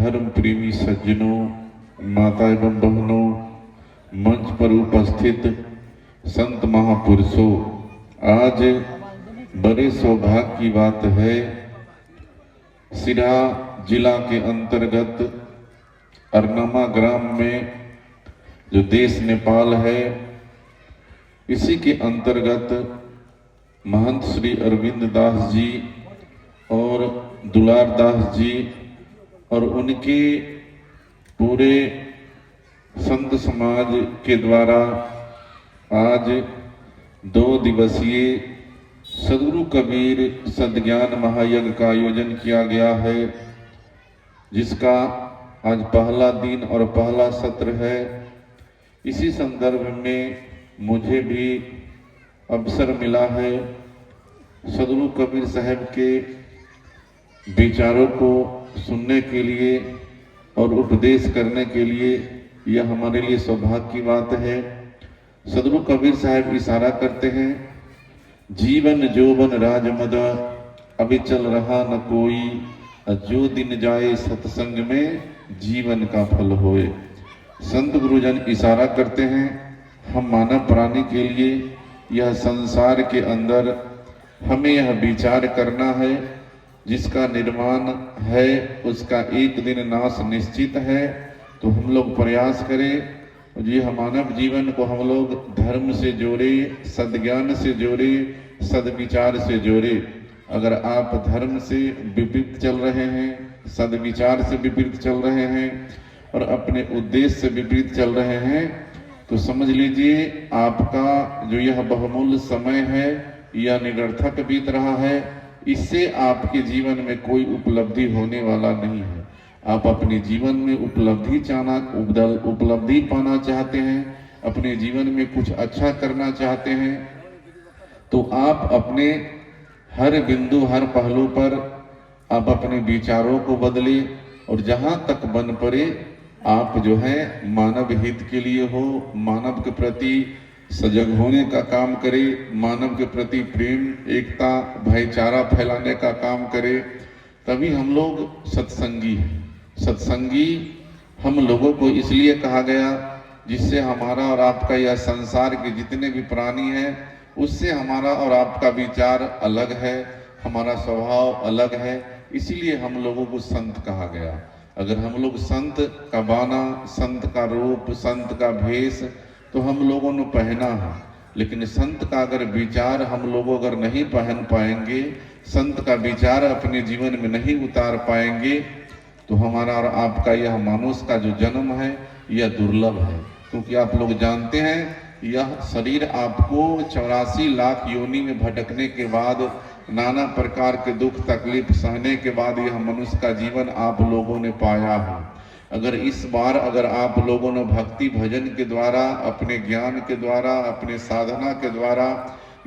धर्म प्रेमी सज्जनों, माता एवं बहनों, मंच पर उपस्थित संत महापुरुषों, आज बड़े सौभाग्य की बात है, सिरा जिला के अंतर्गत अरनमा ग्राम में जो देश नेपाल है, इसी के अंतर्गत महंत श्री अरविंद दास जी और दुलार दास जी और उनके पूरे संत समाज के द्वारा आज 2 दिवसीय सदगुरु कबीर सद्ज्ञान महायज्ञ का आयोजन किया गया है, जिसका आज पहला दिन और पहला सत्र है। इसी संदर्भ में मुझे भी अवसर मिला है सदगुरु कबीर साहब के विचारों को सुनने के लिए और उपदेश करने के लिए। यह हमारे लिए सौभाग्य की बात है। सदगुरु कबीर साहब इशारा करते हैं, जीवन जोबन राजमद अभी चल रहा न कोई, जो दिन जाए सत्संग में जीवन का फल होए। संत गुरुजन इशारा करते हैं, हम मानव प्राणी के लिए यह संसार के अंदर हमें यह विचार करना है, जिसका निर्माण है उसका एक दिन नाश निश्चित है। तो हम लोग प्रयास करें और यह मानव जीवन को हम लोग धर्म से जोड़े, सद्ज्ञान से जोड़े, सद्विचार से जोड़े। अगर आप धर्म से विपरीत चल रहे हैं, सद्विचार से विपरीत चल रहे हैं और अपने उद्देश्य से विपरीत चल रहे हैं, तो समझ लीजिए आपका जो यह बहुमूल्य समय है यह निरर्थक बीत रहा है। इससे आपके जीवन में कोई उपलब्धि होने वाला नहीं है। आप अपने जीवन में उपलब्धि पाना चाहते हैं, अपने जीवन में कुछ अच्छा करना चाहते हैं, तो आप अपने हर बिंदु, हर पहलू पर आप अपने विचारों को बदले और जहां तक बन पड़े आप जो है मानव हित के लिए हो, मानव के प्रति सजग होने का काम करे, मानव के प्रति प्रेम, एकता, भाईचारा फैलाने का काम करे। तभी हम लोग सत्संगी हैं। सत्संगी हम लोगों को इसलिए कहा गया जिससे हमारा और आपका यह संसार के जितने भी प्राणी हैं उससे हमारा और आपका विचार अलग है, हमारा स्वभाव अलग है, इसीलिए हम लोगों को संत कहा गया। अगर हम लोग संत का बाना, संत का रूप, संत का भेष तो हम लोगों ने पहना है, लेकिन संत का अगर विचार हम लोग अगर नहीं पहन पाएंगे, संत का विचार अपने जीवन में नहीं उतार पाएंगे, तो हमारा और आपका यह मानुष का जो जन्म है यह दुर्लभ है। क्योंकि आप लोग जानते हैं यह शरीर आपको 84 लाख योनि में भटकने के बाद, नाना प्रकार के दुख तकलीफ सहने के बाद यह मनुष्य का जीवन आप लोगों ने पाया है। अगर इस बार अगर आप लोगों ने भक्ति भजन के द्वारा, अपने ज्ञान के द्वारा, अपने साधना के द्वारा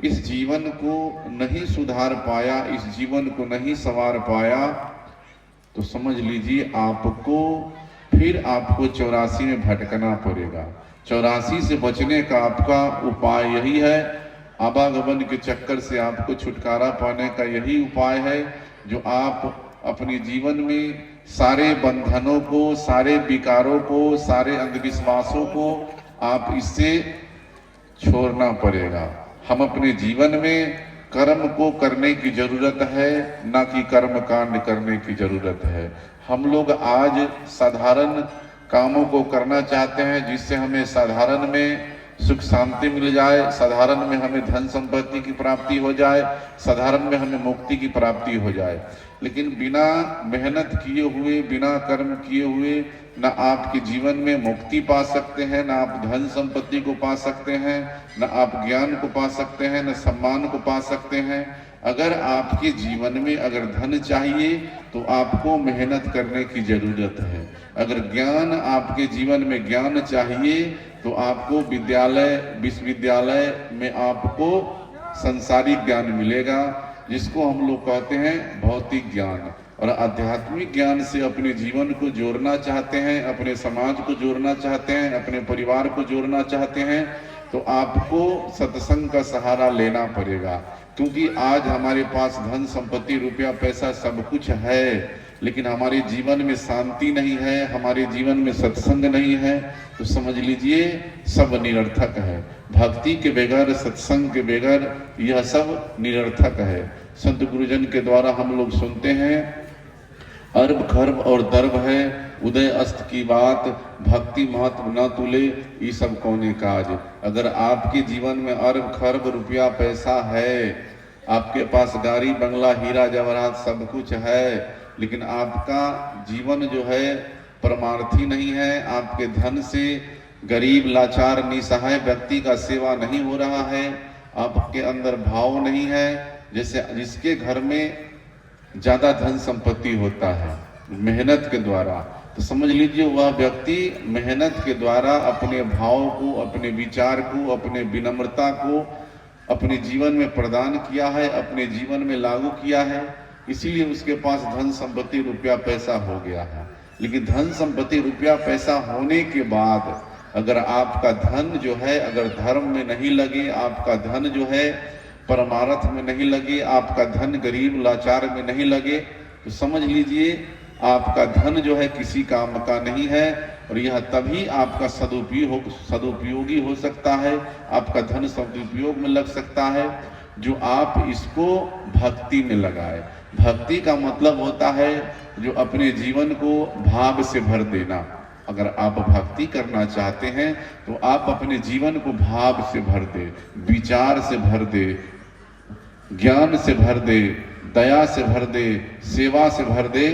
इस जीवन को नहीं सुधार पाया, इस जीवन को नहीं संवार पाया, तो समझ लीजिए आपको फिर 84 में भटकना पड़ेगा। 84 से बचने का आपका उपाय यही है, आवागमन के चक्कर से आपको छुटकारा पाने का यही उपाय है, जो आप अपने जीवन में सारे बंधनों को, सारे विकारों को, सारे अंधविश्वासों को आप इससे छोड़ना पड़ेगा। हम अपने जीवन में कर्म को करने की जरूरत है, ना कि कर्म कांड करने की जरूरत है। हम लोग आज साधारण कामों को करना चाहते हैं जिससे हमें साधारण में सुख शांति मिल जाए, साधारण में हमें धन संपत्ति की प्राप्ति हो जाए, साधारण में हमें मुक्ति की प्राप्ति हो जाए। लेकिन बिना मेहनत किए हुए, बिना कर्म किए हुए न आपके जीवन में मुक्ति पा सकते हैं, न आप धन संपत्ति को पा सकते हैं, न आप ज्ञान को पा सकते हैं, न सम्मान को पा सकते हैं। अगर आपके जीवन में अगर धन चाहिए तो आपको मेहनत करने की जरूरत है। अगर ज्ञान आपके जीवन में ज्ञान चाहिए तो आपको विद्यालय, विश्वविद्यालय में आपको संसारिक ज्ञान मिलेगा, जिसको हम लोग कहते हैं भौतिक ज्ञान। और आध्यात्मिक ज्ञान से अपने जीवन को जोड़ना चाहते हैं, अपने समाज को जोड़ना चाहते हैं, अपने परिवार को जोड़ना चाहते हैं, तो आपको सत्संग का सहारा लेना पड़ेगा। क्योंकि आज हमारे पास धन संपत्ति, रुपया पैसा सब कुछ है, लेकिन हमारे जीवन में शांति नहीं है, हमारे जीवन में सत्संग नहीं है, तो समझ लीजिए सब निरर्थक है। भक्ति के बगैर, सत्संग के बगैर यह सब निरर्थक है। संत गुरुजन के द्वारा हम लोग सुनते हैं, अर्ब खर्ब और दर्ब है, उदय अस्त की बात, भक्ति महत्व न तुले, ये सब कौने काज। अगर आपके जीवन में अर्ब खर्ब रुपया पैसा है, आपके पास गाड़ी बंगला हीरा जवाहरात सब कुछ है, लेकिन आपका जीवन जो है परमार्थी नहीं है, आपके धन से गरीब लाचार निसहाय व्यक्ति का सेवा नहीं हो रहा है, आपके अंदर भाव नहीं है, जैसे जिसके घर में ज्यादा धन संपत्ति होता है मेहनत के द्वारा, तो समझ लीजिए वह व्यक्ति मेहनत के द्वारा अपने भाव को, अपने विचार को, अपने विनम्रता को अपने जीवन में प्रदान किया है, अपने जीवन में लागू किया है, इसीलिए उसके पास धन संपत्ति रुपया पैसा हो गया है। लेकिन धन संपत्ति रुपया पैसा होने के बाद अगर आपका धन जो है अगर धर्म में नहीं लगे, आपका धन जो है परमार्थ में नहीं लगे, आपका धन गरीब लाचार में नहीं लगे, तो समझ लीजिए आपका धन जो है किसी काम का नहीं है, और यह तभी आपका सदुपयोगी हो सकता है, आपका धन सदुपयोग में लग सकता है जो आप इसको भक्ति में लगाए। भक्ति का मतलब होता है जो अपने जीवन को भाव से भर देना। अगर आप भक्ति करना चाहते हैं तो आप अपने जीवन को भाव से भर दे, विचार से भर दे, ज्ञान से भर दे, दया से भर दे, सेवा से भर दे,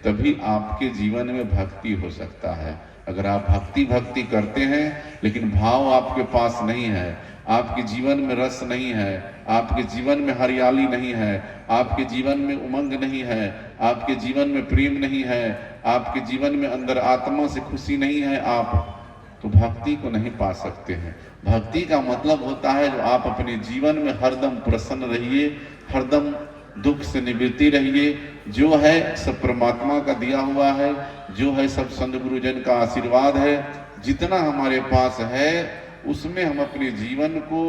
तभी आपके जीवन में भक्ति हो सकता है। अगर आप भक्ति करते हैं लेकिन भाव आपके पास नहीं है, आपके जीवन में रस नहीं है, आपके जीवन में हरियाली नहीं है, आपके जीवन में उमंग नहीं है, आपके जीवन में प्रेम नहीं है, आपके जीवन में अंदर आत्मा से खुशी नहीं है, आप तो भक्ति को नहीं पा सकते हैं। भक्ति का मतलब होता है जो आप अपने जीवन में हरदम प्रसन्न रहिए, हरदम दुख से निवृत्ति रहिए, जो है सब परमात्मा का दिया हुआ है, जो है सब संत गुरुजन का आशीर्वाद है, जितना हमारे पास है उसमें हम अपने जीवन को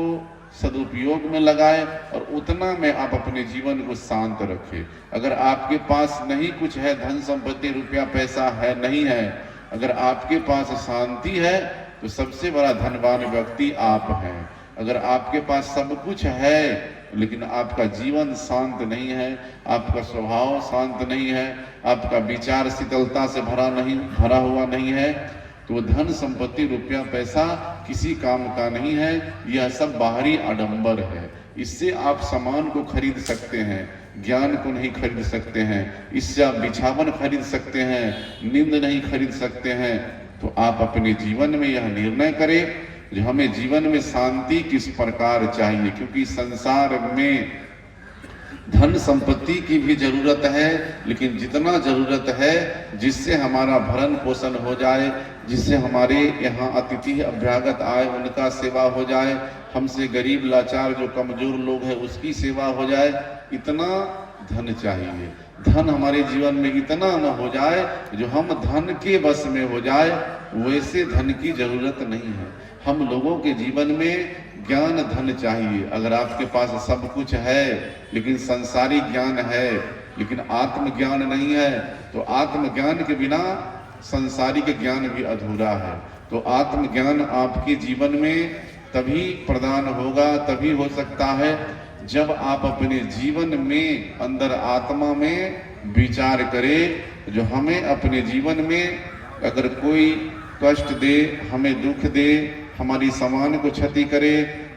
सदुपयोग में लगाए और उतना में आप अपने जीवन को शांत रखें। अगर आपके पास नहीं कुछ है, धन संपत्ति रुपया पैसा है नहीं है, अगर आपके पास शांति है तो सबसे बड़ा धनवान व्यक्ति आप हैं। अगर आपके पास सब कुछ है लेकिन आपका जीवन शांत नहीं है, आपका स्वभाव शांत नहीं है, आपका विचार शीतलता से भरा हुआ नहीं है, तो धन संपत्ति रुपया पैसा किसी काम का नहीं है, यह सब बाहरी आडंबर है। इससे आप सामान को खरीद सकते हैं, ज्ञान को नहीं खरीद सकते हैं, इससे आप बिछावन खरीद सकते हैं, नींद नहीं खरीद सकते हैं। तो आप अपने जीवन में यह निर्णय करें जो हमें जीवन में शांति किस प्रकार चाहिए, क्योंकि संसार में धन संपत्ति की भी जरूरत है, लेकिन जितना जरूरत है जिससे हमारा भरण पोषण हो जाए, जिससे हमारे यहाँ अतिथि अभ्यागत आए उनका सेवा हो जाए, हमसे गरीब लाचार जो कमजोर लोग हैं उसकी सेवा हो जाए, इतना धन चाहिए। धन हमारे जीवन में इतना न हो जाए जो हम धन के बस में हो जाए, वैसे धन की जरूरत नहीं है। हम लोगों के जीवन में ज्ञान धन चाहिए। अगर आपके पास सब कुछ है लेकिन संसारी ज्ञान है लेकिन आत्मज्ञान नहीं है, तो आत्मज्ञान के बिना संसारिक ज्ञान भी अधूरा है। तो आत्मज्ञान आपके जीवन में तभी प्रदान होगा, तभी हो सकता है जब आप अपने जीवन में अंदर आत्मा में विचार करें जो हमें अपने जीवन में अगर कोई कष्ट दे, हमें दुख दे, हमारी सामान को क्षति करे,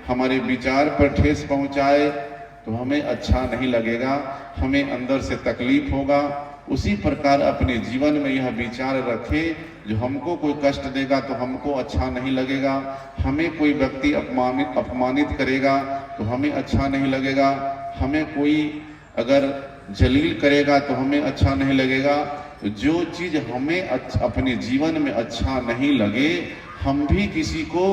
हमारे विचार पर ठेस पहुंचाए, तो हमें अच्छा नहीं लगेगा, हमें अंदर से तकलीफ होगा। उसी प्रकार अपने जीवन में यह विचार रखें जो हमको कोई कष्ट देगा तो हमको अच्छा नहीं लगेगा, हमें कोई व्यक्ति अपमानित करेगा तो हमें अच्छा नहीं लगेगा, हमें कोई अगर जलील करेगा तो हमें अच्छा नहीं लगेगा। तो जो चीज हमें अपने जीवन में अच्छा नहीं लगे हम भी किसी को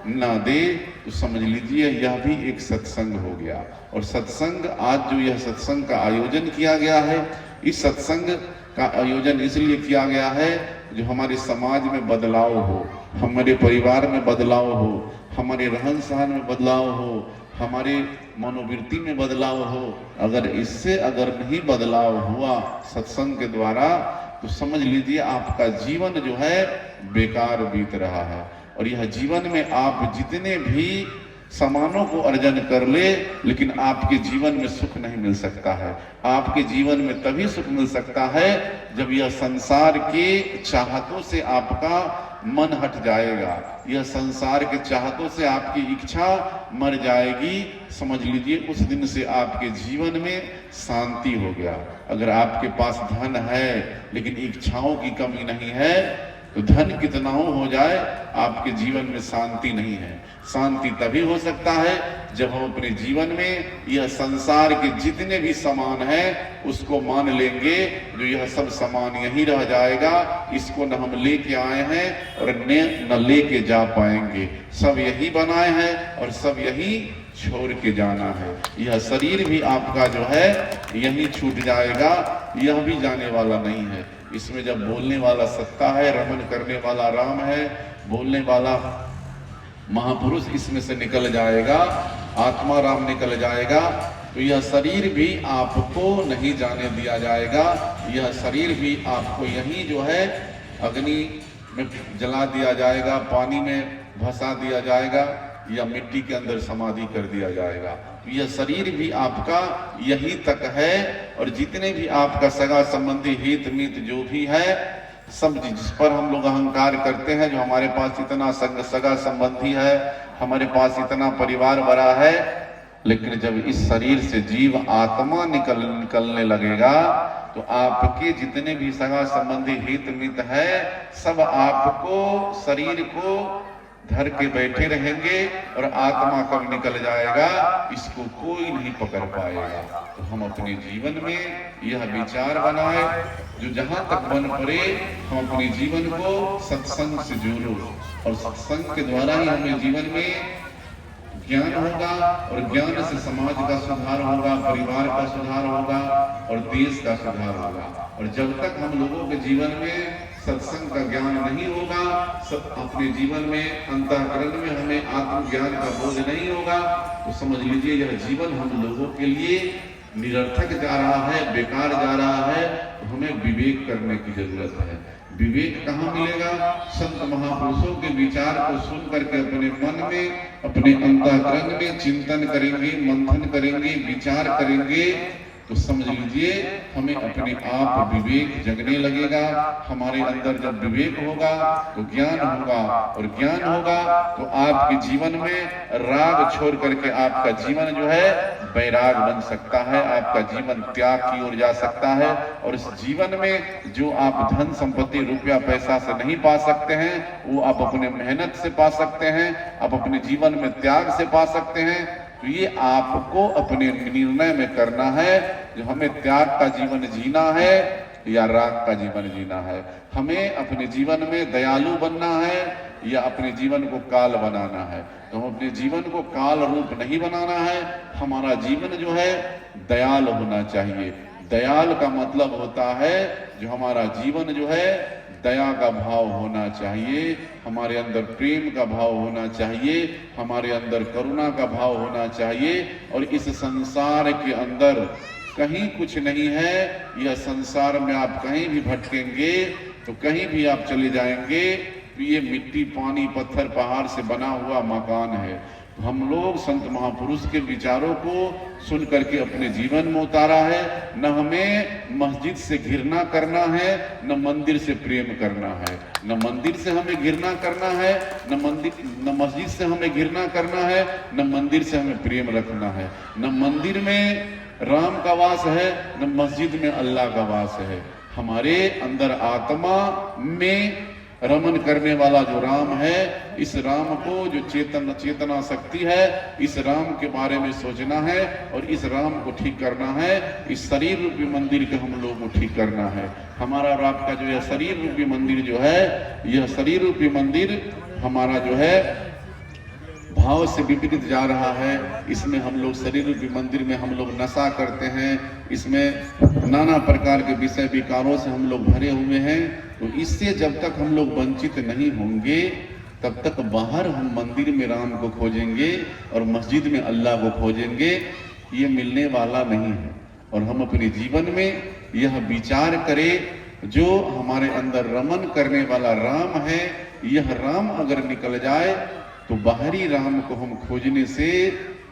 ना दे, तो समझ लीजिए यह भी एक सत्संग हो गया। और सत्संग, आज जो यह सत्संग का आयोजन किया गया है, इस सत्संग का आयोजन इसलिए किया गया है जो हमारे समाज में बदलाव हो, हमारे परिवार में बदलाव हो, हमारे रहन सहन में बदलाव हो, हमारे मनोवृत्ति में बदलाव हो। अगर इससे अगर नहीं बदलाव हुआ सत्संग के द्वारा, तो समझ लीजिए आपका जीवन जो है बेकार बीत रहा है। और यह जीवन में आप जितने भी सामानों को अर्जन कर ले, लेकिन आपके जीवन में सुख नहीं मिल सकता है। आपके जीवन में तभी सुख मिल सकता है जब यह संसार के चाहतों से आपका मन हट जाएगा, यह संसार के चाहतों से आपकी इच्छा मर जाएगी। समझ लीजिए उस दिन से आपके जीवन में शांति हो गया। अगर आपके पास धन है लेकिन इच्छाओं की कमी नहीं है, तो धन कितना हो जाए आपके जीवन में शांति नहीं है। शांति तभी हो सकता है जब हम अपने जीवन में यह संसार के जितने भी सामान हैं उसको मान लेंगे, जो यह सब सामान यहीं रह जाएगा, इसको न हम लेके आए हैं और न लेके जा पाएंगे। सब यही बनाए हैं और सब यही छोड़ के जाना है। यह शरीर भी आपका जो है यही छूट जाएगा, यह भी जाने वाला नहीं है। इसमें जब बोलने वाला सत्ता है, रमन करने वाला राम है, बोलने वाला महापुरुष इसमें से निकल जाएगा, आत्मा राम निकल जाएगा, तो यह शरीर भी आपको नहीं जाने दिया जाएगा। यह शरीर भी आपको यहीं जो है अग्नि में जला दिया जाएगा, पानी में भसा दिया जाएगा, या मिट्टी के अंदर समाधि कर दिया जाएगा। यह शरीर भी आपका यही तक है। और जितने भी आपका सगा संबंधी हित मित जो भी है, सब जिस पर हम लोग अहंकार करते हैं, जो हमारे पास इतना सगा संबंधी है, हमारे पास इतना परिवार बड़ा है, लेकिन जब इस शरीर से जीव आत्मा निकलने लगेगा, तो आपके जितने भी सगा संबंधी हित मित है, सब आपको शरीर को धर के बैठे रहेंगे और आत्मा कब निकल जाएगा इसको कोई नहीं पकड़ पाएगा। तो हम अपने जीवन में यह विचार बनाए, जो जहां तक बन पड़े हम अपने जीवन को सत्संग से जोड़ो, और सत्संग के द्वारा ही हमें जीवन में ज्ञान होगा, और ज्ञान से समाज का सुधार होगा, परिवार का सुधार होगा और देश का सुधार होगा। और जब तक हम लोगों के जीवन में सत्संग का ज्ञान नहीं होगा, अपने जीवन में अंतःकरण में हमें आत्मज्ञान का बोध नहीं होगा, तो समझ लीजिए यह जीवन हम लोगों के लिए निरर्थक जा रहा है, बेकार जा रहा है। तो हमें विवेक करने की जरूरत है। विवेक कहाँ मिलेगा? संत महापुरुषों के विचार को सुन करके अपने मन में, अपने अंतःकरण में चिंतन करेंगे, मंथन करेंगे, विचार करेंगे, तो समझ लीजिए हमें अपने आप विवेक जगने लगेगा। हमारे अंदर जब विवेक होगा तो ज्ञान होगा, और ज्ञान होगा तो आपके जीवन में राग छोड़ करके आपका जीवन जो है वैराग बन सकता है, आपका जीवन त्याग की ओर जा सकता है। और इस जीवन में जो आप धन संपत्ति रुपया पैसा से नहीं पा सकते हैं, वो आप अपने मेहनत से पा सकते हैं, आप अपने जीवन में त्याग से पा सकते हैं। तो ये आपको अपने निर्णय में करना है, जो हमें त्याग का जीवन जीना है या राग का जीवन जीना है। हमें अपने जीवन में दयालु बनना है या अपने जीवन को काल बनाना है। तो हम अपने जीवन को काल रूप नहीं बनाना है, हमारा जीवन जो है दयाल होना चाहिए। दयाल का मतलब होता है जो हमारा जीवन जो है दया का भाव होना चाहिए, हमारे अंदर प्रेम का भाव होना चाहिए, हमारे अंदर करुणा का भाव होना चाहिए। और इस संसार के अंदर कहीं कुछ नहीं है। यह संसार में आप कहीं भी भटकेंगे तो कहीं भी आप चले जाएंगे तो ये मिट्टी पानी पत्थर पहाड़ से बना हुआ मकान है। हम लोग संत महापुरुष के विचारों को सुन करके अपने जीवन में उतारा है। न हमें मस्जिद से घृणा करना है, न मंदिर से प्रेम करना है। न मंदिर से हमें घृणा करना है, न मस्जिद से हमें घृणा करना है, न मंदिर से हमें प्रेम रखना है। न मंदिर में राम का वास है, न मस्जिद में अल्लाह का वास है। हमारे अंदर आत्मा में रमन करने वाला जो राम है, इस राम को जो चेतना शक्ति है, इस राम के बारे में सोचना है और इस राम को ठीक करना है। इस शरीर रूपी मंदिर के हम लोग को ठीक करना है। हमारा और आपका जो यह शरीर रूपी मंदिर जो है, यह शरीर रूपी मंदिर हमारा जो है भाव से विपरीत जा रहा है। इसमें हम लोग शरीर रूपी मंदिर में हम लोग नशा करते हैं, इसमें नाना प्रकार के विषय विकारों से हम लोग भरे हुए हैं। तो इससे जब तक हम लोग वंचित नहीं होंगे तब तक बाहर हम मंदिर में राम को खोजेंगे और मस्जिद में अल्लाह को खोजेंगे, ये मिलने वाला नहीं है। और हम अपने जीवन में यह विचार करें, जो हमारे अंदर रमन करने वाला राम है, यह राम अगर निकल जाए तो बाहरी राम को हम खोजने से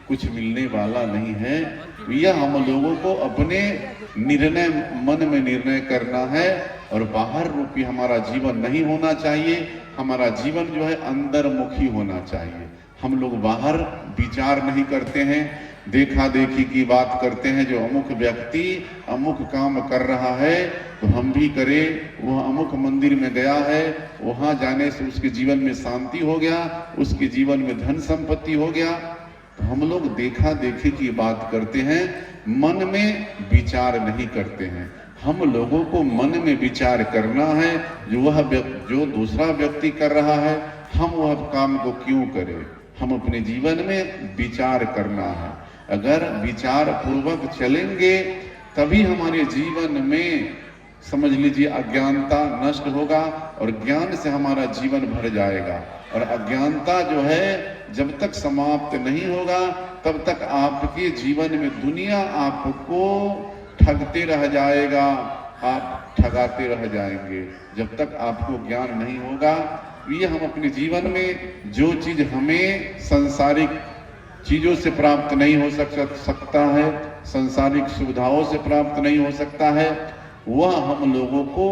कुछ मिलने वाला नहीं है। यह हम लोगों को अपने निर्णय, मन में निर्णय करना है, और बाहर रूपी हमारा जीवन नहीं होना चाहिए। हमारा जीवन जो है अंदर मुखी होना चाहिए। हम लोग बाहर विचार नहीं करते हैं, देखा देखी की बात करते हैं। जो अमुक व्यक्ति अमुक काम कर रहा है तो हम भी करें। वह अमुक मंदिर में गया है, वहां जाने से उसके जीवन में शांति हो गया, उसके जीवन में धन संपत्ति हो गया। तो हम लोग देखा देखी की बात करते हैं, मन में विचार नहीं करते हैं। हम लोगों को मन में विचार करना है, जो दूसरा व्यक्ति कर रहा है हम वह काम को क्यों करें। हम अपने जीवन में विचार करना है। अगर विचार पूर्वक चलेंगे तभी हमारे जीवन में, समझ लीजिए, अज्ञानता नष्ट होगा और ज्ञान से हमारा जीवन भर जाएगा। और अज्ञानता जो है जब तक समाप्त नहीं होगा तब तक आपके जीवन में दुनिया आपको ठगते रह जाएगा, आप ठगाते रह जाएंगे। जब तक आपको ज्ञान नहीं होगा, ये हम अपने जीवन में जो चीज हमें संसारिक चीजों से प्राप्त नहीं हो सकता है, संसारिक सुविधाओं से प्राप्त नहीं हो सकता है, वह हम लोगों को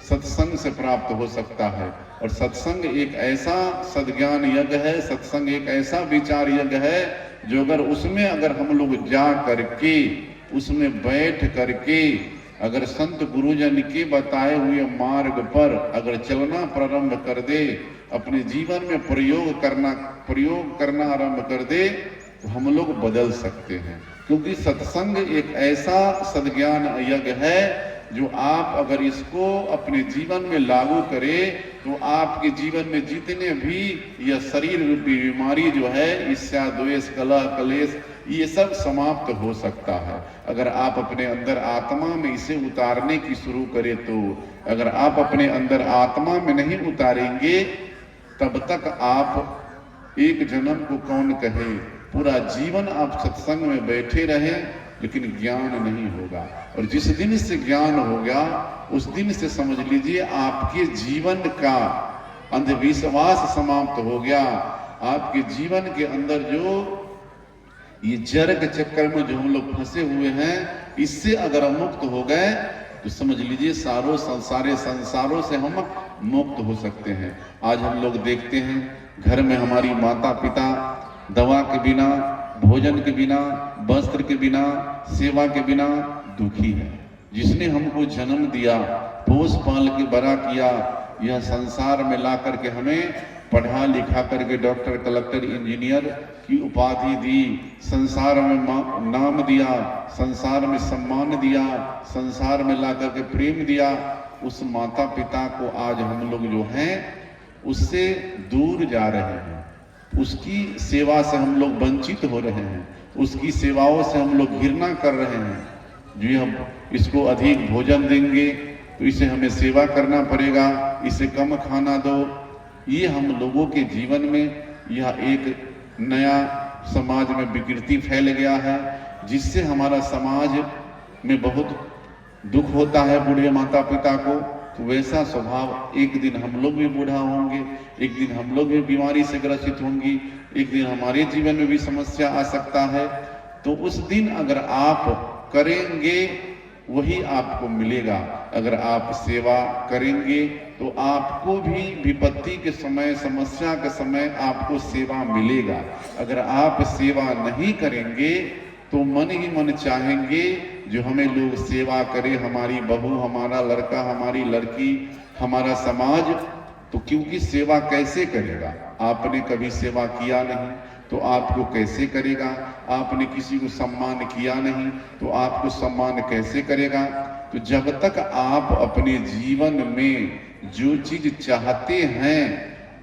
सत्संग से प्राप्त हो सकता है। और सत्संग एक ऐसा सद्ज्ञान यज्ञ है, सत्संग एक ऐसा विचार यज्ञ है, जो अगर हम लोग जा करके उसमें बैठ करके अगर संत गुरुजन के बताए हुए मार्ग पर अगर चलना प्रारंभ कर दे, अपने जीवन में प्रयोग करना आरंभ कर दे, तो हम लोग बदल सकते हैं। क्योंकि सत्संग एक ऐसा सद्ज्ञान यज्ञ है जो आप अगर इसको अपने जीवन में लागू करें तो आपके जीवन में जितने भी यह शरीर रूपी बीमारी जो है, ईर्ष्या, द्वेष, कलह, कलेश, ये सब समाप्त हो सकता है। अगर आप अपने अंदर आत्मा में इसे उतारने की शुरू करें तो, अगर आप अपने अंदर आत्मा में नहीं उतारेंगे तब तक आप एक जन्म को कौन कहे, पूरा जीवन आप सत्संग में बैठे रहे लेकिन ज्ञान नहीं होगा। और जिस दिन से ज्ञान हो गया उस दिन से समझ लीजिए आपके जीवन का अंधविश्वास समाप्त हो गया। आपके जीवन के अंदर जो ये जड़ के चक्कर में जो हम लोग फंसे हुए हैं, इससे अगर हम मुक्त हो गए तो समझ लीजिए सारे संसारों से हम मुक्त हो सकते हैं। आज हम लोग देखते हैं घर में हमारी माता पिता दवा के बिना, भोजन के बिना, वस्त्र के बिना, सेवा के बिना दुखी है। जिसने हमको जन्म दिया, पोस पाल के बड़ा किया, यह संसार में ला करके हमें पढ़ा लिखा करके डॉक्टर, कलेक्टर, इंजीनियर की उपाधि दी, संसार में नाम दिया, संसार में सम्मान दिया, संसार में ला करके प्रेम दिया, उस माता पिता को आज हम लोग जो हैं उससे दूर जा रहे हैं। उसकी सेवा से हम लोग वंचित हो रहे हैं, उसकी सेवाओं से हम लोग घृणा कर रहे हैं। जो हम इसको अधिक भोजन देंगे तो इसे हमें सेवा करना पड़ेगा, इसे कम खाना दो। ये हम लोगों के जीवन में यह एक नया समाज में विकृति फैल गया है, जिससे हमारा समाज में बहुत दुख होता है बूढ़े माता पिता को। तो वैसा स्वभाव, एक दिन हम लोग भी बूढ़ा होंगे, एक दिन हम लोग भी बीमारी से ग्रसित होंगी, एक दिन हमारे जीवन में भी समस्या आ सकता है। तो उस दिन अगर आप करेंगे वही आपको मिलेगा। अगर आप सेवा करेंगे तो आपको भी विपत्ति के समय, समस्या के समय आपको सेवा मिलेगा। अगर आप सेवा नहीं करेंगे तो मन ही मन चाहेंगे जो हमें लोग सेवा करे, हमारी बहू, हमारा लड़का, हमारी लड़की, हमारा समाज। तो क्योंकि सेवा कैसे करेगा? आपने कभी सेवा किया नहीं तो आपको कैसे करेगा? आपने किसी को सम्मान किया नहीं तो आपको सम्मान कैसे करेगा? तो जब तक आप अपने जीवन में जो चीज चाहते हैं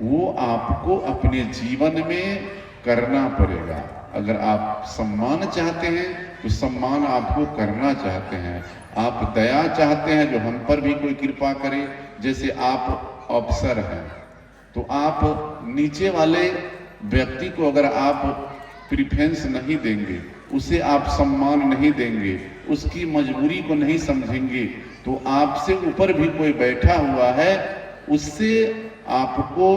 वो आपको अपने जीवन में करना पड़ेगा। अगर आप सम्मान चाहते हैं तो सम्मान आपको करना चाहते हैं। आप दया चाहते हैं जो हम पर भी कोई कृपा करे, जैसे आप अफसर हैं तो आप नीचे वाले व्यक्ति को अगर आप प्रिफरेंस नहीं देंगे, उसे आप सम्मान नहीं देंगे, उसकी मजबूरी को नहीं समझेंगे, तो आपसे ऊपर भी कोई बैठा हुआ है, उससे आपको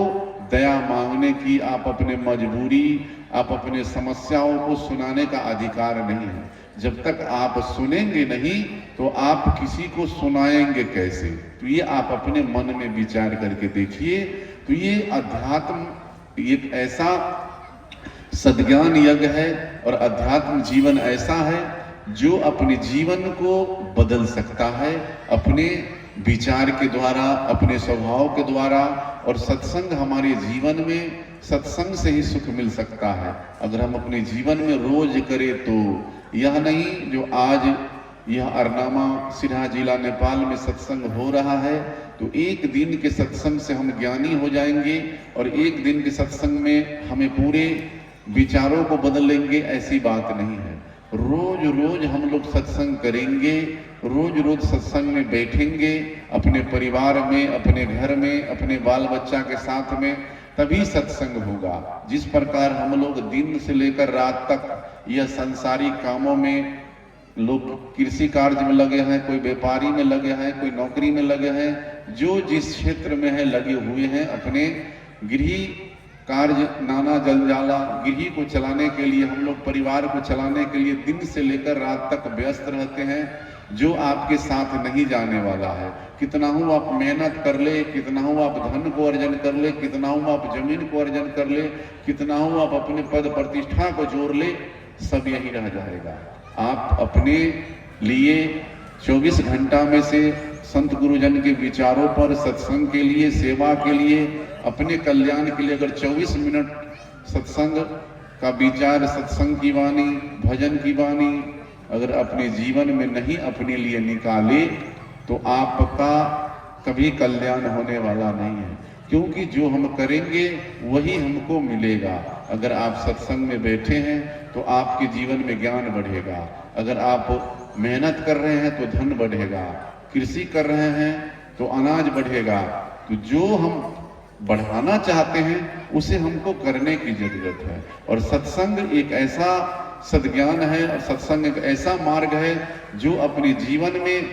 दया मांगने की, आप अपने मजबूरी, आप अपने समस्याओं को सुनाने का अधिकार नहीं है। जब तक आप सुनेंगे नहीं तो आप किसी को सुनाएंगे कैसे? तो ये आप अपने मन में विचार करके देखिए। तो ये अध्यात्म एक ऐसा सद्ज्ञान यज्ञ है और अध्यात्म जीवन ऐसा है जो अपने जीवन को बदल सकता है अपने विचार के द्वारा, अपने स्वभाव के द्वारा। और सत्संग हमारे जीवन में, सत्संग से ही सुख मिल सकता है। अगर हम अपने जीवन में रोज करें तो यह नहीं जो आज यह अरनामा सिरहा जिला नेपाल में सत्संग हो रहा है, तो एक दिन के सत्संग से हम ज्ञानी हो जाएंगे और एक दिन के सत्संग में हमें पूरे विचारों को बदल लेंगे, ऐसी बात नहीं है। रोज रोज हम लोग सत्संग करेंगे, रोज रोज सत्संग में बैठेंगे, अपने परिवार में, अपने घर में, अपने बाल बच्चा के साथ में, तभी सत्संग होगा। जिस प्रकार हम लोग दिन से लेकर रात तक यह संसारिक कामों में, लोग कृषि कार्य में लगे हैं, कोई व्यापारी में लगे हैं, कोई नौकरी में लगे हैं, जो जिस क्षेत्र में है लगे हुए हैं, अपने गृह कार्य नाना जंजाला, गृह को चलाने के लिए, हम लोग परिवार को चलाने के लिए दिन से लेकर रात तक व्यस्त रहते हैं, जो आपके साथ नहीं जाने वाला है। कितना हूँ आप मेहनत कर ले, कितना हूँ आप धन को अर्जन कर ले, कितना हूँ आप जमीन को अर्जन कर ले, कितना हूँ आप अपने पद प्रतिष्ठा को जोड़ ले, सब यही रह जाएगा। आप अपने लिए 24 घंटा में से संत गुरुजन के विचारों पर, सत्संग के लिए, सेवा के लिए, अपने कल्याण के लिए अगर 24 मिनट सत्संग का विचार, सत्संग की वाणी, भजन की वाणी अगर अपने जीवन में नहीं अपने लिए निकाले तो आपका कभी कल्याण होने वाला नहीं है। क्योंकि जो हम करेंगे वही हमको मिलेगा। अगर आप सत्संग में बैठे हैं तो आपके जीवन में ज्ञान बढ़ेगा, अगर आप मेहनत कर रहे हैं तो धन बढ़ेगा, कृषि कर रहे हैं तो अनाज बढ़ेगा। तो जो हम बढ़ाना चाहते हैं उसे हमको करने की जरूरत है। और सत्संग एक ऐसा सद्ज्ञान है और सत्संग एक ऐसा मार्ग है जो अपने जीवन में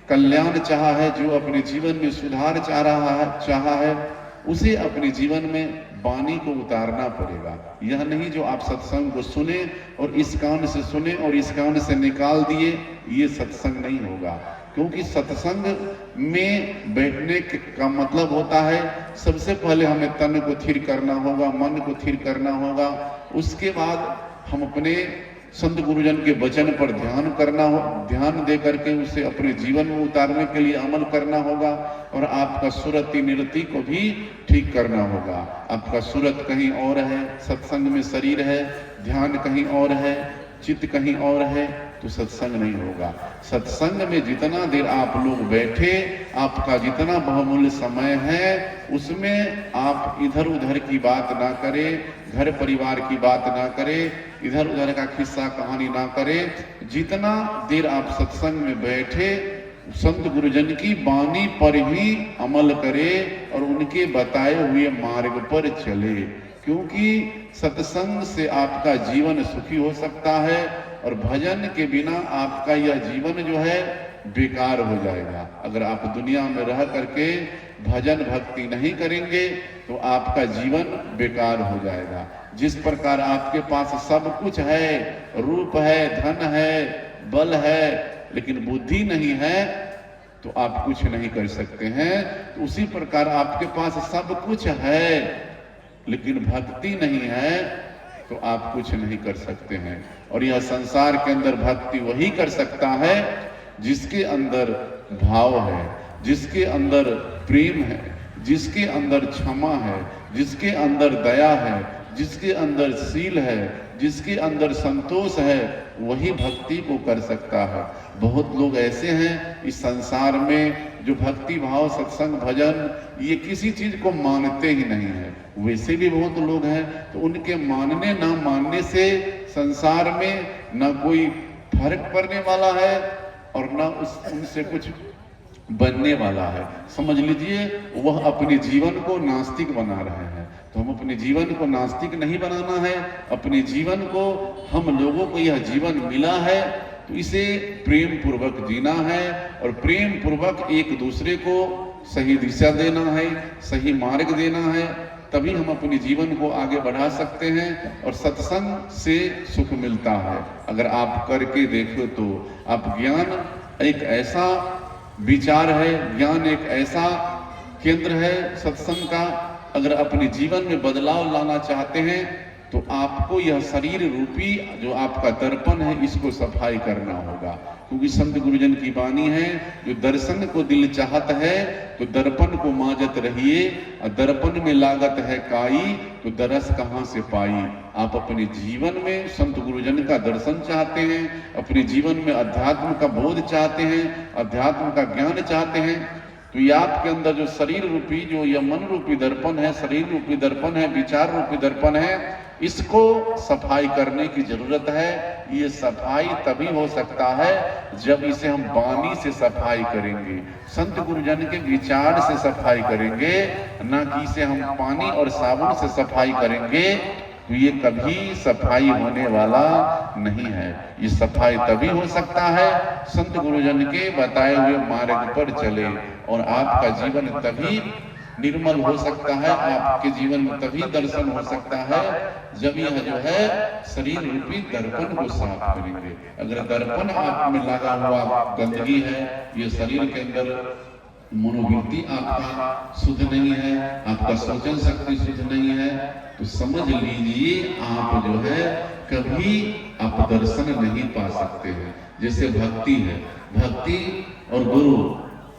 कल्याण चाहा है, जो अपने जीवन में सुधार चाहा है, उसे अपने जीवन में वाणी को उतारना पड़ेगा। यह नहीं जो आप सत्संग को सुने और इस कान से सुने और इस कान से निकाल दिए, ये सत्संग नहीं होगा। क्योंकि सत्संग में बैठने का मतलब होता है सबसे पहले हमें तन को थिर करना होगा, मन को थिर करना होगा, उसके बाद हम अपने संत गुरुजन के वचन पर ध्यान दे करके उसे अपने जीवन में उतारने के लिए अमल करना होगा। और आपका सुरति निरति को भी ठीक करना होगा। आपका सूरत कहीं और है, सत्संग में शरीर है, ध्यान कहीं और है, चित्त कहीं और है, तो सत्संग नहीं होगा। सत्संग में जितना देर आप लोग बैठे, आपका जितना बहुमूल्य समय है, उसमें आप इधर उधर की बात ना करें, घर परिवार की बात ना करें, इधर उधर का किस्सा कहानी ना करें। जितना देर आप सत्संग में बैठे, संत गुरुजन की वाणी पर ही अमल करें और उनके बताए हुए मार्ग पर चले। क्योंकि सत्संग से आपका जीवन सुखी हो सकता है और भजन के बिना आपका यह जीवन जो है बेकार हो जाएगा। अगर आप दुनिया में रह करके भजन भक्ति नहीं करेंगे तो आपका जीवन बेकार हो जाएगा। जिस प्रकार आपके पास सब कुछ है, रूप है, धन है, बल है, लेकिन बुद्धि नहीं है तो आप कुछ नहीं कर सकते हैं। तो उसी प्रकार आपके पास सब कुछ है लेकिन भक्ति नहीं है तो आप कुछ नहीं कर सकते हैं। और यह संसार के अंदर भक्ति वही कर सकता है जिसके अंदर भाव है, जिसके अंदर प्रेम है, जिसके अंदर क्षमा है, जिसके अंदर दया है, जिसके अंदर शील है, जिसके अंदर संतोष है, वही भक्ति को कर सकता है। बहुत लोग ऐसे हैं इस संसार में जो भक्ति भाव, सत्संग, भजन ये किसी चीज को मानते ही नहीं है। वैसे भी बहुत लोग हैं, तो उनके मानने ना मानने से संसार में ना कोई फर्क पड़ने वाला है और ना उनसे कुछ बनने वाला है। समझ लीजिए वह अपने जीवन को नास्तिक बना रहे हैं। तो हम अपने जीवन को नास्तिक नहीं बनाना है। अपने जीवन को, हम लोगों को यह जीवन मिला है तो इसे प्रेम पूर्वक जीना है और प्रेम पूर्वक एक दूसरे को सही दिशा देना है, सही मार्ग देना है, तभी हम अपने जीवन को आगे बढ़ा सकते हैं और सत्संग से सुख मिलता है। अगर आप करके देखो तो आप, ज्ञान एक ऐसा विचार है, ज्ञान एक ऐसा केंद्र है सत्संग का। अगर अपने जीवन में बदलाव लाना चाहते हैं तो आपको यह शरीर रूपी जो आपका दर्पण है इसको सफाई करना होगा। क्योंकि संत गुरुजन की वाणी है, जो दर्शन को दिल चाहत है तो दर्पण को माजत रहिए, और दर्पण में लागत है काई तो दरस कहाँ से पाई। आप अपने जीवन में संत गुरुजन का दर्शन चाहते हैं, अपने जीवन में अध्यात्म का बोध चाहते हैं, अध्यात्म का ज्ञान चाहते हैं, तो ये आपके अंदर जो शरीर रूपी, जो यह मन रूपी दर्पण है, शरीर रूपी दर्पण है, विचार रूपी दर्पण है, इसको सफाई करने की जरूरत है। ये सफाई तभी हो सकता है जब इसे हम वाणी से सफाई करेंगे, संत गुरुजन के विचार से सफाई करेंगे, ना कि इसे हम पानी और साबुन से सफाई करेंगे तो ये कभी सफाई होने वाला नहीं है। ये सफाई तभी हो सकता है संत गुरुजन के बताए हुए मार्ग पर चले, और आपका जीवन तभी निर्मल हो सकता है, आपके जीवन में तभी दर्शन हो सकता है जब यह जो है शरीर रूपी दर्पण को साफ करेंगे। अगर दर्पण आप में लगा हुआ गंदगी है, ये शरीर के अंदर मनोवृत्ति आपका शुद्ध नहीं है, आपका सोचन शक्ति शुद्ध नहीं है, तो समझ लीजिए आप जो है कभी आप दर्शन नहीं पा सकते हैं। जैसे भक्ति है, भक्ति और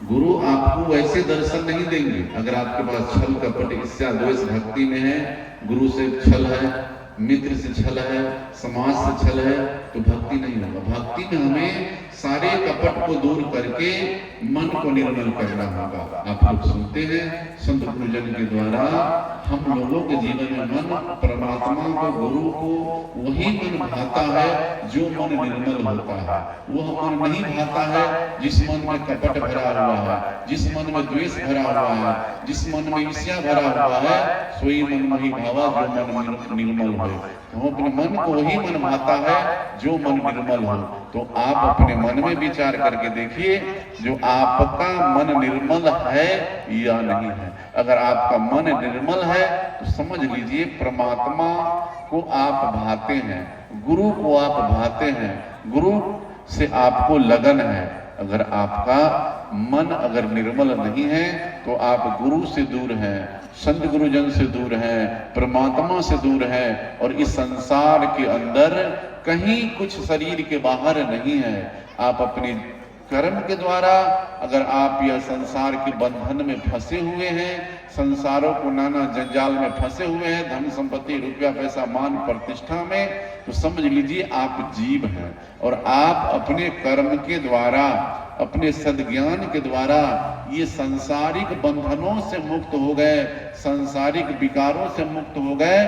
गुरु आपको वैसे दर्शन नहीं देंगे। अगर आपके पास छल कपट ईर्ष्या द्वेष भक्ति में है, गुरु से छल है, मित्र से छल है, समाज से छल है, तो भक्ति नहीं होगा। भक्ति में हमें सारे कपट को दूर करके मन को निर्मल करना होगा। आप लोग सुनते हैं संत गुरुजन के द्वारा हम लोगों के जीवन में मन परमात्मा को, गुरु को वही मन भाता है जो मन निर्मल होता है। वह मन नहीं भाता है जिस मन में कपट भरा हुआ है, जिस मन में द्वेष भरा हुआ है, जिस मन में ईर्ष्या भरा हुआ है, सोई मन मोहि भावा जो मन निर्मल हो। तो अपने मन को वही मन भाता है जो मन निर्मल हो। तो आप अपने मन में विचार करके देखिए जो आपका मन निर्मल है या नहीं है। अगर आपका मन निर्मल है तो समझ लीजिए परमात्मा को आप भाते हैं, गुरु को आप भाते हैं, गुरु से आपको लगन है। अगर आपका मन अगर निर्मल नहीं है तो आप गुरु से दूर हैं, संत गुरुजन से दूर हैं, परमात्मा से दूर हैं, और इस संसार के अंदर कहीं कुछ शरीर के बाहर नहीं है। आप अपने कर्म के द्वारा अगर आप यह संसार के बंधन में फंसे हुए हैं, संसारों को नाना जंजाल में फंसे हुए हैं, धन संपत्ति रुपया पैसा मान प्रतिष्ठा में, तो समझ लीजिए आप जीव हैं। और आप अपने कर्म के द्वारा, अपने सद्ज्ञान के द्वारा ये सांसारिक बंधनों से मुक्त हो गए, सांसारिक विकारों से मुक्त हो गए,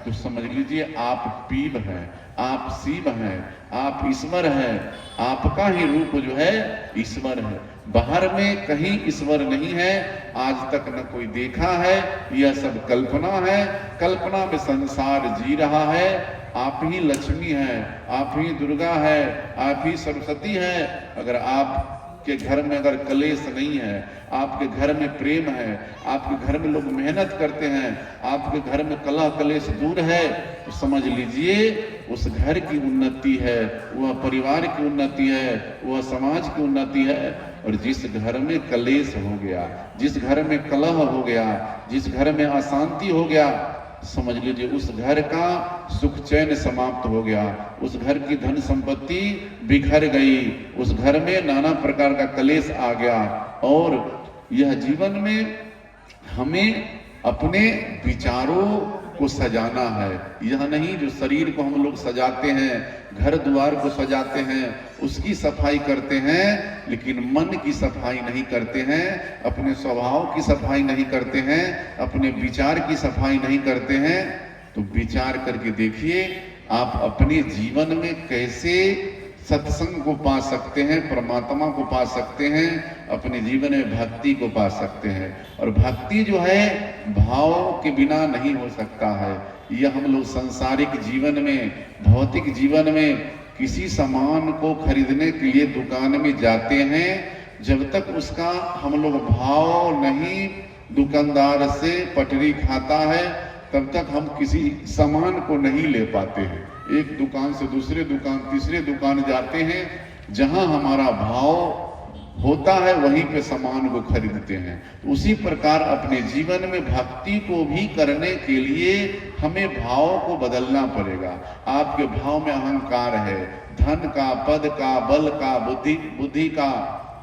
तो समझ लीजिए आप पीब हैं, आप शिव हैं, आप ईश्वर हैं। आपका ही रूप जो है ईश्वर है, बाहर में कहीं ईश्वर नहीं है। आज तक न कोई देखा है, यह सब कल्पना है, कल्पना में संसार जी रहा है। आप ही लक्ष्मी है, आप ही दुर्गा है, आप ही सरस्वती है। अगर आप के घर में अगर कलेश नहीं है, आपके घर में प्रेम है, आपके घर में लोग मेहनत करते हैं, आपके घर में कलह कलेश दूर है, तो समझ लीजिए उस घर की उन्नति है, वह परिवार की उन्नति है, वह समाज की उन्नति है। और जिस घर में कलेश हो गया, जिस घर में कलह हो गया, जिस घर में अशांति हो गया, समझ लीजिए उस घर का सुख चैन समाप्त हो गया, उस घर की धन संपत्ति बिखर गई, उस घर में नाना प्रकार का कलेश आ गया। और यह जीवन में हमें अपने विचारों को सजाना है, यह नहीं जो शरीर को हम लोग सजाते हैं, घर द्वार को सजाते हैं, उसकी सफाई करते हैं, लेकिन मन की सफाई नहीं करते हैं, अपने स्वभाव की सफाई नहीं करते हैं, अपने विचार की सफाई नहीं करते हैं। तो विचार करके देखिए आप अपने जीवन में कैसे सत्संग को पा सकते हैं, परमात्मा को पा सकते हैं, अपने जीवन में भक्ति को पा सकते हैं। और भक्ति जो है भाव के बिना नहीं हो सकता है। यह हम लोग सांसारिक जीवन में, भौतिक जीवन में किसी सामान को खरीदने के लिए दुकान में जाते हैं, जब तक उसका हम लोग भाव नहीं दुकानदार से पटरी खाता है, तब तक हम किसी सामान को नहीं ले पाते हैं। एक दुकान से दूसरे दुकान, तीसरे दुकान जाते हैं, जहां हमारा भाव होता है वहीं पे सामान को खरीदते हैं। उसी प्रकार अपने जीवन में भक्ति को भी करने के लिए हमें भाव को बदलना पड़ेगा। आपके भाव में अहंकार है, धन का, पद का, बल का, बुद्धि का,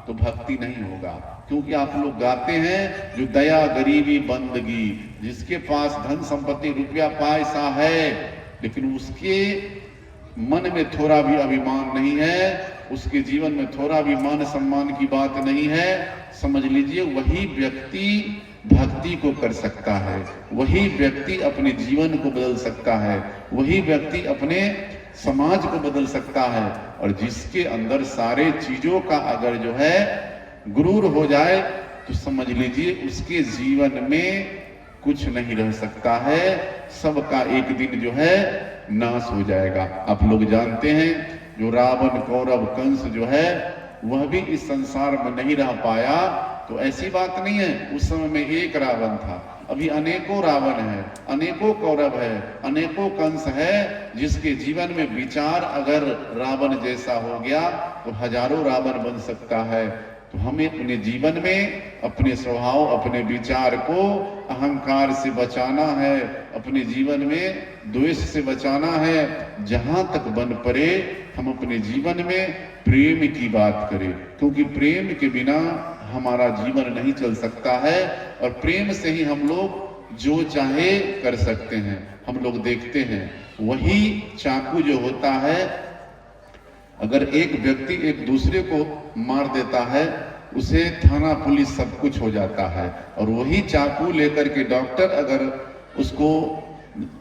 तो भक्ति नहीं होगा। क्योंकि आप लोग गाते हैं जो दया गरीबी बंदगी, जिसके पास धन संपत्ति रुपया पैसा है लेकिन उसके मन में थोड़ा भी अभिमान नहीं है, उसके जीवन में थोड़ा भी मान सम्मान की बात नहीं है, समझ लीजिए वही व्यक्ति भक्ति को कर सकता है, वही व्यक्ति अपने जीवन को बदल सकता है, वही व्यक्ति अपने समाज को बदल सकता है। और जिसके अंदर सारे चीजों का अगर जो है गुरूर हो जाए तो समझ लीजिए उसके जीवन में कुछ नहीं रह सकता है, सबका एक दिन जो है नाश हो जाएगा। आप लोग जानते हैं जो रावण, कौरव, कंस जो है वह भी इस संसार में नहीं रह पाया, तो ऐसी बात नहीं है उस समय में एक रावण था, अभी अनेकों रावण है, अनेकों कौरव है, अनेकों कंस है। जिसके जीवन में विचार अगर रावण जैसा हो गया तो हजारों रावण बन सकता है। तो हमें अपने जीवन में अपने स्वभाव, अपने विचार को अहंकार से बचाना है, अपने जीवन में द्वेष से बचाना है। जहां तक बन पड़े हम अपने जीवन में प्रेम की बात करें, क्योंकि प्रेम के बिना हमारा जीवन नहीं चल सकता है। और प्रेम से ही हम लोग जो चाहे कर सकते हैं। हम लोग देखते हैं वही चाकू जो होता है, अगर एक व्यक्ति एक दूसरे को मार देता है, उसे थाना पुलिस सब कुछ हो जाता है। और वही चाकू लेकर के डॉक्टर अगर उसको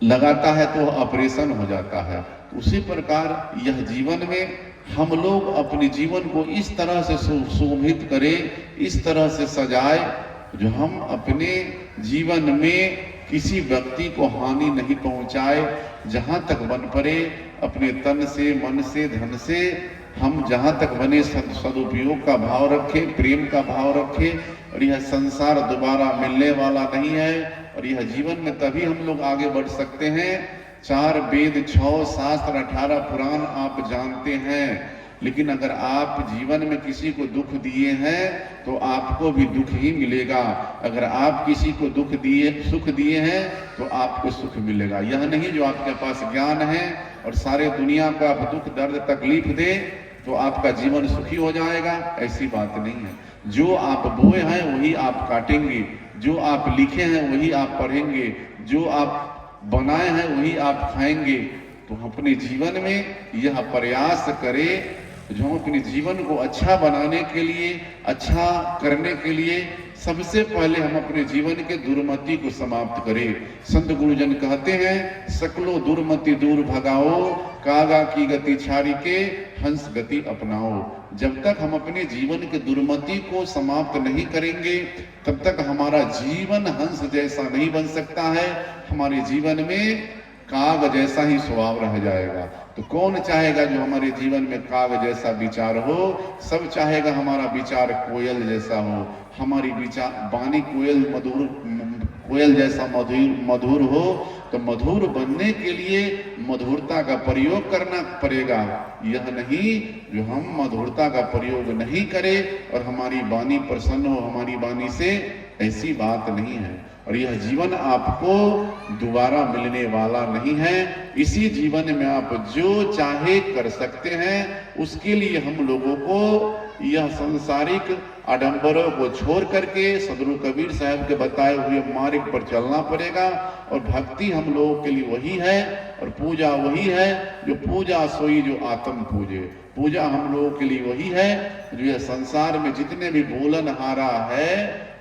लगाता है तो ऑपरेशन हो जाता है। उसी प्रकार यह जीवन में हम लोग अपने जीवन को इस तरह से शोभित करें, इस तरह से सजाए, जो हम अपने जीवन में किसी व्यक्ति को हानि नहीं पहुंचाए। जहां तक बन पड़े अपने तन से, मन से, धन से हम जहां तक बने सदुपयोग का भाव रखें, प्रेम का भाव रखें। और यह संसार दोबारा मिलने वाला नहीं है। और यह जीवन में तभी हम लोग आगे बढ़ सकते हैं। 4 वेद, 6 शास्त्र, 18 पुराण आप जानते हैं, लेकिन अगर आप जीवन में किसी को दुख दिए हैं तो आपको भी दुख ही मिलेगा। अगर आप किसी को सुख दिए हैं तो आपको सुख मिलेगा। यह नहीं जो आपके पास ज्ञान है और सारे दुनिया को आप दुख, दर्द, तकलीफ दे तो आपका जीवन सुखी हो जाएगा, ऐसी बात नहीं है। जो आप बोए हैं वही आप काटेंगे, जो आप लिखे हैं वही आप पढ़ेंगे, जो आप बनाए हैं वही आप खाएंगे। तो अपने जीवन में यह प्रयास करें, जो हम अपने जीवन को अच्छा बनाने के लिए, अच्छा करने के लिए सबसे पहले हम अपने जीवन के दुर्मति को समाप्त करें। संत गुरुजन कहते हैं, सकलो दुर्मति दूर भगाओ, कागा की गति छाड़ी के हंस गति अपनाओ। जब तक हम अपने जीवन के दुर्मति को समाप्त नहीं करेंगे तब तक हमारा जीवन हंस जैसा नहीं बन सकता है। हमारे जीवन में काग जैसा ही स्वभाव रह जाएगा। तो कौन चाहेगा जो हमारे जीवन में काग जैसा विचार हो? सब चाहेगा हमारा विचार कोयल जैसा हो, हमारी विचार वाणी कोयल जैसा मधुर हो। तो मधुर बनने के लिए मधुरता का प्रयोग करना पड़ेगा। यह नहीं जो हम मधुरता का प्रयोग नहीं करें और हमारी वाणी प्रसन्न हो हमारी वाणी से, ऐसी बात नहीं है। और यह जीवन आपको दोबारा मिलने वाला नहीं है। इसी जीवन में आप जो चाहे कर सकते हैं। उसके लिए हम लोगों को यह सांसारिक आडंबरों को छोड़ करके सदगुरु कबीर साहब के बताए हुए मार्ग पर चलना पड़ेगा। और भक्ति हम लोगों के लिए वही है और पूजा वही है जो पूजा सोई जो आत्म पूजे। पूजा हम लोगों के लिए वही है जो यह संसार में जितने भी बोलनहारा है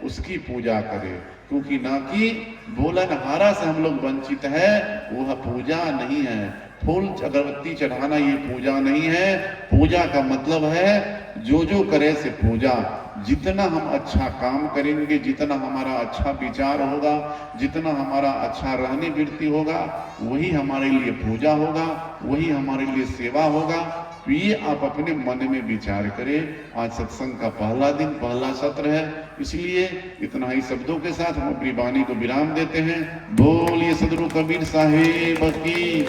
उसकी पूजा करे। क्योंकि ना कि बोलनहारा से हम लोग वंचित है, वह पूजा नहीं है। फूल अगरबत्ती चढ़ाना ये पूजा नहीं है। पूजा का मतलब है जो जो करे से पूजा। जितना हम अच्छा काम करेंगे, जितना हमारा अच्छा विचार होगा, जितना हमारा अच्छा रहने वृत्ति होगा, वही हमारे लिए पूजा होगा, वही हमारे लिए सेवा होगा। तो ये आप अपने मन में विचार करें। आज सत्संग का पहला दिन, पहला सत्र है, इसलिए इतना ही शब्दों के साथ हम अपनी वाणी को विराम देते हैं। बोलिए सदगुरु कबीर साहेब की।